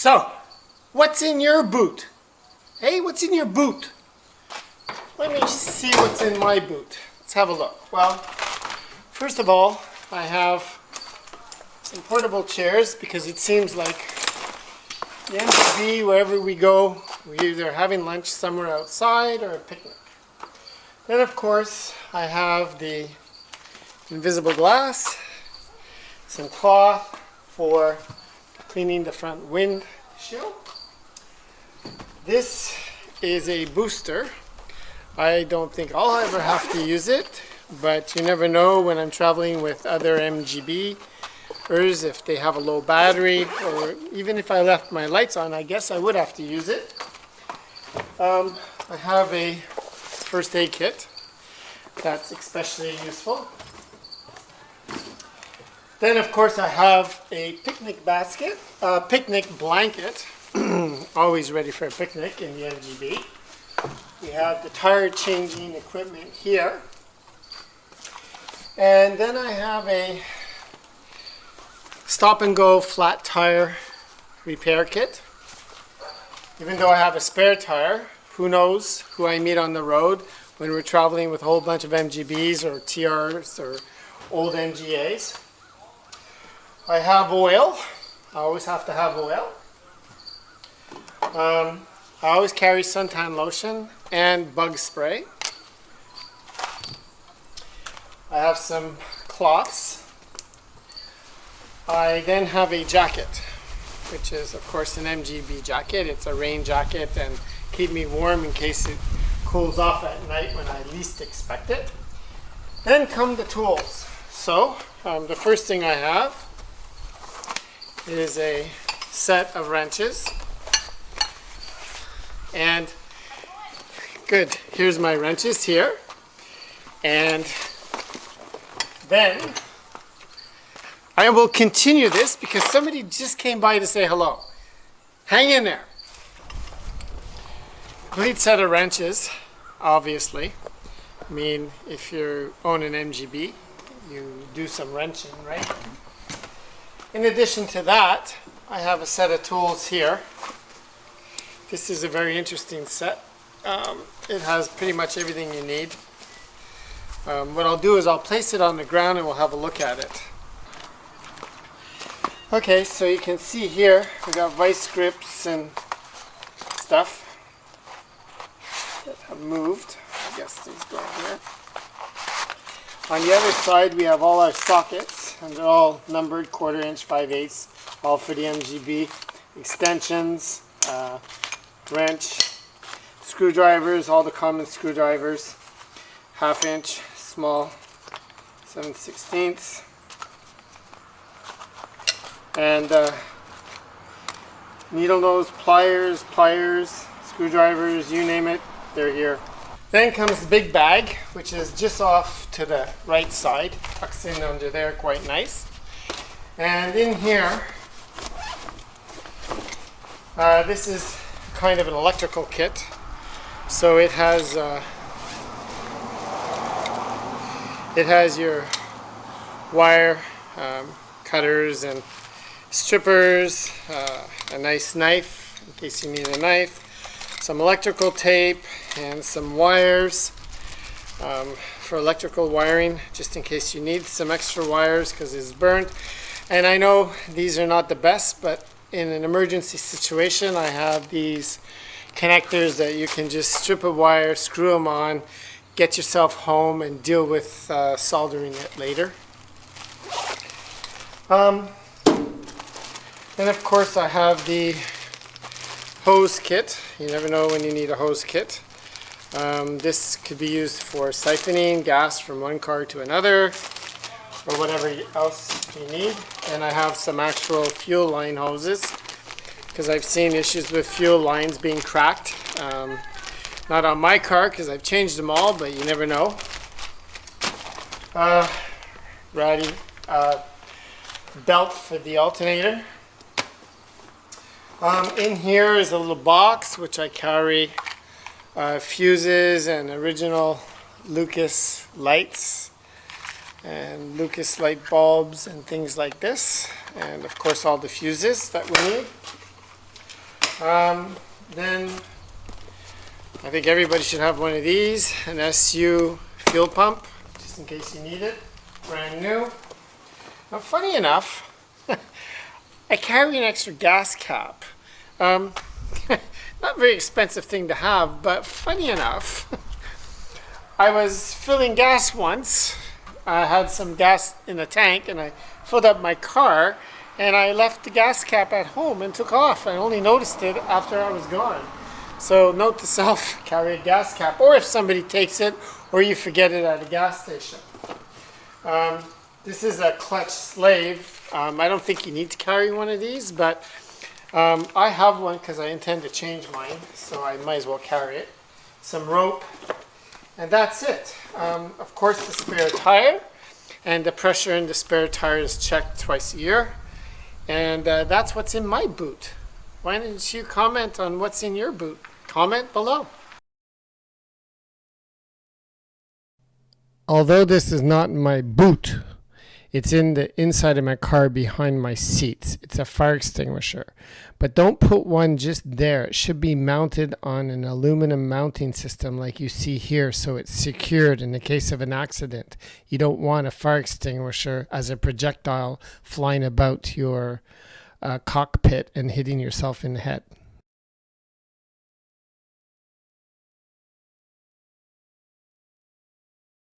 So, what's in your boot? Hey, what's in your boot? Let me see what's in my boot. Let's have a look. Well, first of all, I have some portable chairs because it seems like the MGB, wherever we go, we're either having lunch somewhere outside or a picnic. Then, of course, I have the invisible glass, some cloth for cleaning the front windshield. This is a booster. I don't think I'll ever have to use it, but you never know when I'm traveling with other MGBers if they have a low battery, or even if I left my lights on, I guess I would have to use it. I have a first aid kit that's especially useful. Then, of course, I have a picnic basket, a picnic blanket, always ready for a picnic in the MGB. We have the tire changing equipment here. And then I have a stop and go flat tire repair kit. Even though I have a spare tire, who knows who I meet on the road when we're traveling with a whole bunch of MGBs or TRs or old MGAs. I have oil. I always have to have oil. I always carry suntan lotion and bug spray. I have some cloths. I then have a jacket, which is of course an MGB jacket. It's a rain jacket and keep me warm in case it cools off at night when I least expect it. Then come the tools. So the first thing I have is a set of wrenches. And good, here's my wrenches here. And then I will continue this because somebody just came by to say hello. Hang in there. Complete set of wrenches, obviously. I mean, if you own an MGB, you do some wrenching, right? In addition to that, I have a set of tools here. This is a very interesting set. It has pretty much everything you need. What I'll do is I'll place it on the ground and we'll have a look at it. Okay, so you can see here we got vice grips and stuff that have moved. I guess these go here. On the other side we have all our sockets, and they're all numbered 1/4 inch, 5/8, all for the MGB. Extensions, wrench, screwdrivers, all the common screwdrivers, 1/2 inch, small, 7/16, and needle nose pliers, screwdrivers, you name it, they're here. Then comes the big bag, which is just off to the right side, tucks in under there quite nice. And in here, this is kind of an electrical kit. So it has your wire cutters and strippers, a nice knife in case you need a knife, some electrical tape, and some wires for electrical wiring, just in case you need some extra wires because it's burnt. And I know these are not the best, but in an emergency situation, I have these connectors that you can just strip a wire, screw them on, get yourself home, and deal with soldering it later. Then of course I have the hose kit. You never know when you need a hose kit. This could be used for siphoning gas from one car to another, or whatever else you need. And I have some actual fuel line hoses because I've seen issues with fuel lines being cracked. Not on my car because I've changed them all, but you never know. Ratty belt for the alternator. In here is a little box which I carry fuses and original Lucas lights and Lucas light bulbs and things like this, and of course all the fuses that we need. Then I think everybody should have one of these, an SU fuel pump, just in case you need it, brand new. Now, funny enough, I carry an extra gas cap. Not a very expensive thing to have, but funny enough, I was filling gas once. I had some gas in the tank and I filled up my car and I left the gas cap at home and took off. I only noticed it after I was gone. So note to self, carry a gas cap, or if somebody takes it or you forget it at a gas station. This is a clutch slave. I don't think you need to carry one of these, but I have one because I intend to change mine, so I might as well carry it. Some rope, and that's it. Of course, the spare tire, and the pressure in the spare tire is checked twice a year. And that's what's in my boot. Why don't you comment on what's in your boot? Comment below. Although this is not my boot, it's in the inside of my car behind my seats. It's a fire extinguisher. But don't put one just there. It should be mounted on an aluminum mounting system like you see here, so it's secured in the case of an accident. You don't want a fire extinguisher as a projectile flying about your cockpit and hitting yourself in the head.